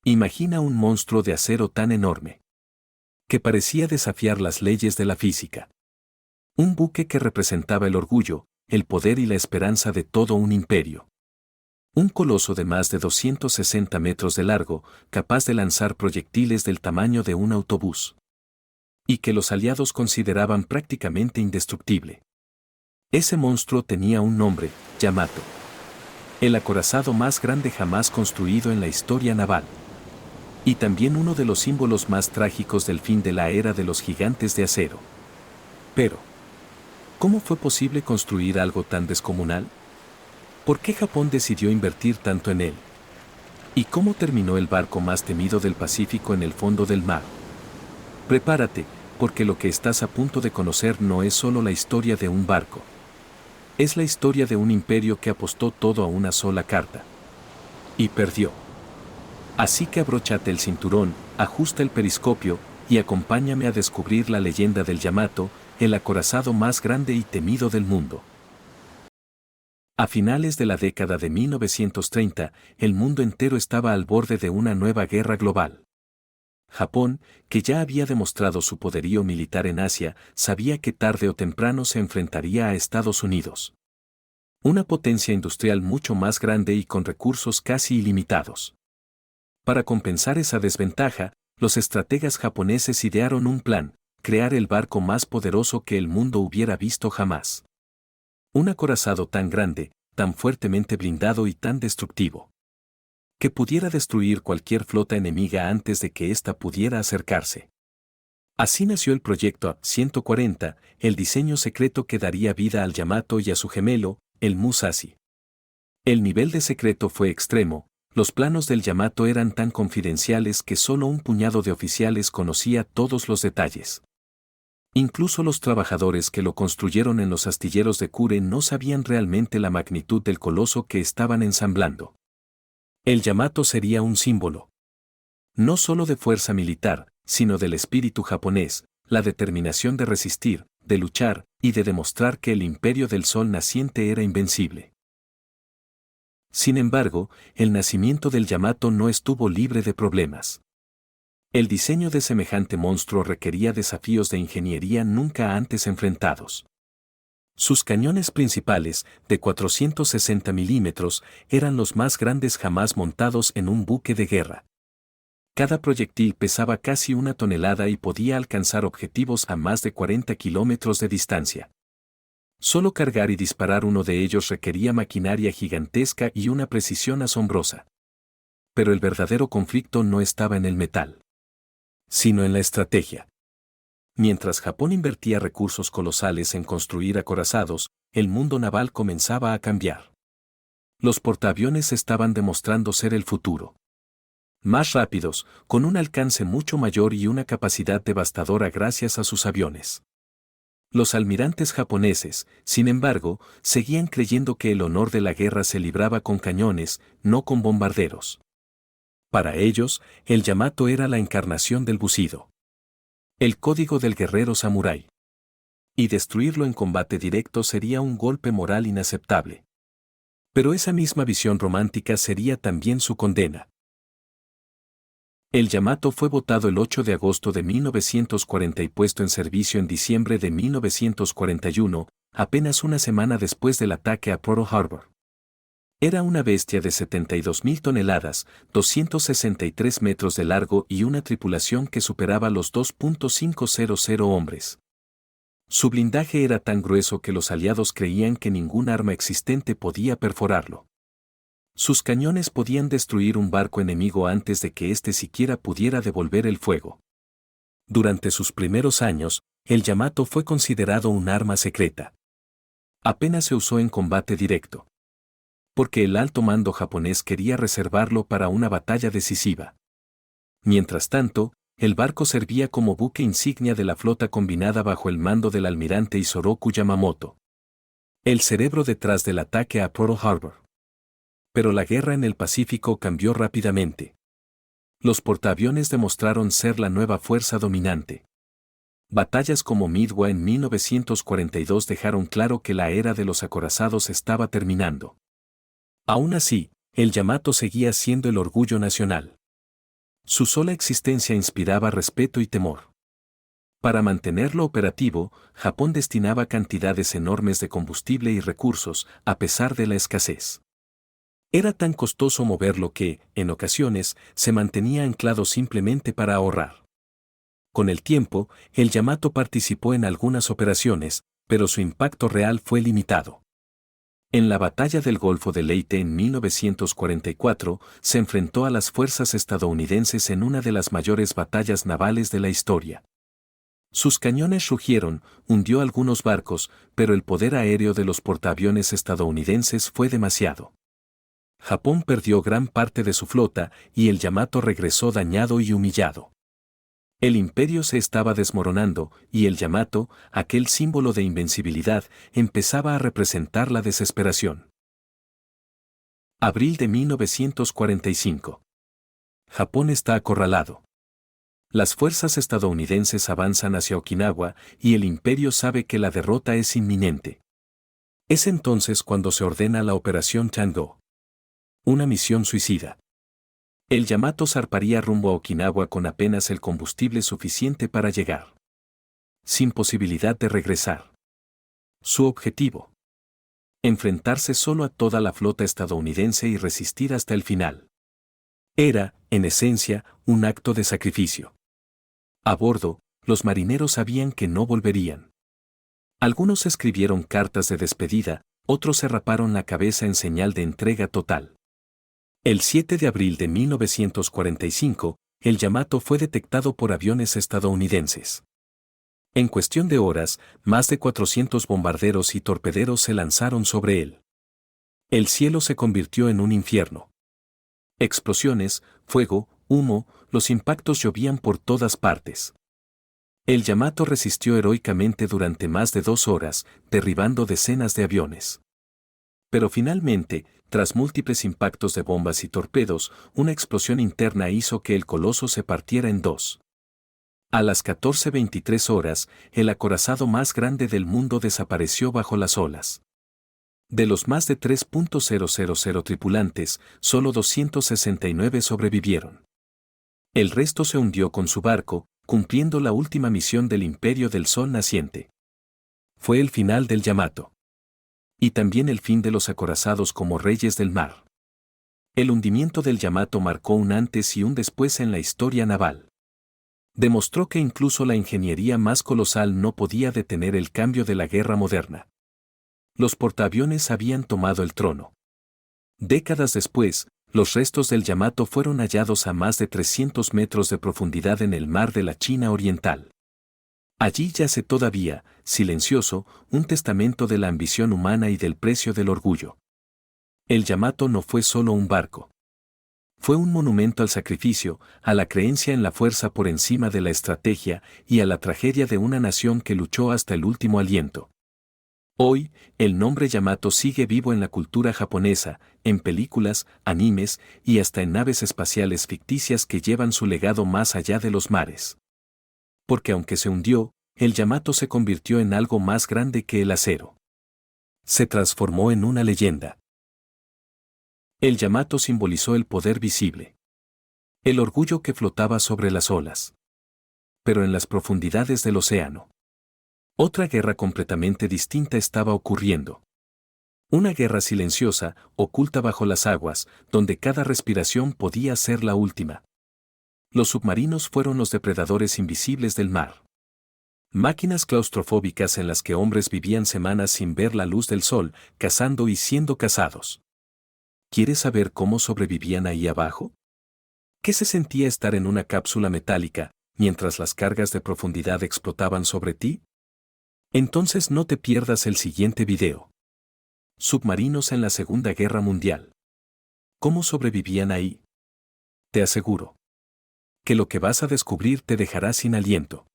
Imagina un monstruo de acero tan enorme que parecía desafiar las leyes de la física. Un buque que representaba el orgullo, el poder y la esperanza de todo un imperio. Un coloso de más de 260 metros de largo, capaz de lanzar proyectiles del tamaño de un autobús. Y que los aliados consideraban prácticamente indestructible. Ese monstruo tenía un nombre, Yamato. El acorazado más grande jamás construido en la historia naval. Y también uno de los símbolos más trágicos del fin de la era de los gigantes de acero. Pero, ¿cómo fue posible construir algo tan descomunal? ¿Por qué Japón decidió invertir tanto en él? ¿Y cómo terminó el barco más temido del Pacífico en el fondo del mar? Prepárate, porque lo que estás a punto de conocer no es solo la historia de un barco. Es la historia de un imperio que apostó todo a una sola carta. Y perdió. Así que abróchate el cinturón, ajusta el periscopio, y acompáñame a descubrir la leyenda del Yamato, el acorazado más grande y temido del mundo. A finales de la década de 1930, el mundo entero estaba al borde de una nueva guerra global. Japón, que ya había demostrado su poderío militar en Asia, sabía que tarde o temprano se enfrentaría a Estados Unidos. Una potencia industrial mucho más grande y con recursos casi ilimitados. Para compensar esa desventaja, los estrategas japoneses idearon un plan: crear el barco más poderoso que el mundo hubiera visto jamás. Un acorazado tan grande, tan fuertemente blindado y tan destructivo, que pudiera destruir cualquier flota enemiga antes de que ésta pudiera acercarse. Así nació el proyecto A-140, el diseño secreto que daría vida al Yamato y a su gemelo, el Musashi. El nivel de secreto fue extremo. Los planos del Yamato eran tan confidenciales que solo un puñado de oficiales conocía todos los detalles. Incluso los trabajadores que lo construyeron en los astilleros de Kure no sabían realmente la magnitud del coloso que estaban ensamblando. El Yamato sería un símbolo. No solo de fuerza militar, sino del espíritu japonés, la determinación de resistir, de luchar, y de demostrar que el imperio del sol naciente era invencible. Sin embargo, el nacimiento del Yamato no estuvo libre de problemas. El diseño de semejante monstruo requería desafíos de ingeniería nunca antes enfrentados. Sus cañones principales, de 460 milímetros, eran los más grandes jamás montados en un buque de guerra. Cada proyectil pesaba casi 1 tonelada y podía alcanzar objetivos a más de 40 kilómetros de distancia. Solo cargar y disparar uno de ellos requería maquinaria gigantesca y una precisión asombrosa. Pero el verdadero conflicto no estaba en el metal, sino en la estrategia. Mientras Japón invertía recursos colosales en construir acorazados, el mundo naval comenzaba a cambiar. Los portaaviones estaban demostrando ser el futuro. Más rápidos, con un alcance mucho mayor y una capacidad devastadora gracias a sus aviones. Los almirantes japoneses, sin embargo, seguían creyendo que el honor de la guerra se libraba con cañones, no con bombarderos. Para ellos, el Yamato era la encarnación del bucido. El código del guerrero samurái. Y destruirlo en combate directo sería un golpe moral inaceptable. Pero esa misma visión romántica sería también su condena. El Yamato fue botado el 8 de agosto de 1940 y puesto en servicio en diciembre de 1941, apenas una semana después del ataque a Pearl Harbor. Era una bestia de 72.000 toneladas, 263 metros de largo y una tripulación que superaba los 2.500 hombres. Su blindaje era tan grueso que los aliados creían que ningún arma existente podía perforarlo. Sus cañones podían destruir un barco enemigo antes de que éste siquiera pudiera devolver el fuego. Durante sus primeros años, el Yamato fue considerado un arma secreta. Apenas se usó en combate directo, porque el alto mando japonés quería reservarlo para una batalla decisiva. Mientras tanto, el barco servía como buque insignia de la flota combinada bajo el mando del almirante Isoroku Yamamoto, el cerebro detrás del ataque a Pearl Harbor. Pero la guerra en el Pacífico cambió rápidamente. Los portaaviones demostraron ser la nueva fuerza dominante. Batallas como Midway en 1942 dejaron claro que la era de los acorazados estaba terminando. Aún así, el Yamato seguía siendo el orgullo nacional. Su sola existencia inspiraba respeto y temor. Para mantenerlo operativo, Japón destinaba cantidades enormes de combustible y recursos, a pesar de la escasez. Era tan costoso moverlo que, en ocasiones, se mantenía anclado simplemente para ahorrar. Con el tiempo, el Yamato participó en algunas operaciones, pero su impacto real fue limitado. En la batalla del Golfo de Leyte en 1944, se enfrentó a las fuerzas estadounidenses en una de las mayores batallas navales de la historia. Sus cañones rugieron, hundió algunos barcos, pero el poder aéreo de los portaaviones estadounidenses fue demasiado. Japón perdió gran parte de su flota y el Yamato regresó dañado y humillado. El imperio se estaba desmoronando y el Yamato, aquel símbolo de invencibilidad, empezaba a representar la desesperación. Abril de 1945. Japón está acorralado. Las fuerzas estadounidenses avanzan hacia Okinawa y el imperio sabe que la derrota es inminente. Es entonces cuando se ordena la Operación Tango. Una misión suicida. El Yamato zarparía rumbo a Okinawa con apenas el combustible suficiente para llegar. Sin posibilidad de regresar. Su objetivo. Enfrentarse solo a toda la flota estadounidense y resistir hasta el final. Era, en esencia, un acto de sacrificio. A bordo, los marineros sabían que no volverían. Algunos escribieron cartas de despedida, otros se raparon la cabeza en señal de entrega total. El 7 de abril de 1945, el Yamato fue detectado por aviones estadounidenses. En cuestión de horas, más de 400 bombarderos y torpederos se lanzaron sobre él. El cielo se convirtió en un infierno. Explosiones, fuego, humo, los impactos llovían por todas partes. El Yamato resistió heroicamente durante más de 2 horas, derribando decenas de aviones. Pero finalmente, tras múltiples impactos de bombas y torpedos, una explosión interna hizo que el coloso se partiera en dos. A las 14:23 horas, el acorazado más grande del mundo desapareció bajo las olas. De los más de 3.000 tripulantes, solo 269 sobrevivieron. El resto se hundió con su barco, cumpliendo la última misión del Imperio del Sol Naciente. Fue el final del Yamato. Y también el fin de los acorazados como reyes del mar. El hundimiento del Yamato marcó un antes y un después en la historia naval. Demostró que incluso la ingeniería más colosal no podía detener el cambio de la guerra moderna. Los portaaviones habían tomado el trono. Décadas después, los restos del Yamato fueron hallados a más de 300 metros de profundidad en el mar de la China Oriental. Allí yace todavía, silencioso, un testamento de la ambición humana y del precio del orgullo. El Yamato no fue solo un barco. Fue un monumento al sacrificio, a la creencia en la fuerza por encima de la estrategia y a la tragedia de una nación que luchó hasta el último aliento. Hoy, el nombre Yamato sigue vivo en la cultura japonesa, en películas, animes y hasta en naves espaciales ficticias que llevan su legado más allá de los mares. Porque aunque se hundió, el Yamato se convirtió en algo más grande que el acero. Se transformó en una leyenda. El Yamato simbolizó el poder visible. El orgullo que flotaba sobre las olas. Pero en las profundidades del océano. Otra guerra completamente distinta estaba ocurriendo. Una guerra silenciosa, oculta bajo las aguas, donde cada respiración podía ser la última. Los submarinos fueron los depredadores invisibles del mar. Máquinas claustrofóbicas en las que hombres vivían semanas sin ver la luz del sol, cazando y siendo cazados. ¿Quieres saber cómo sobrevivían ahí abajo? ¿Qué se sentía estar en una cápsula metálica, mientras las cargas de profundidad explotaban sobre ti? Entonces no te pierdas el siguiente video. Submarinos en la Segunda Guerra Mundial. ¿Cómo sobrevivían ahí? Te aseguro que lo que vas a descubrir te dejará sin aliento.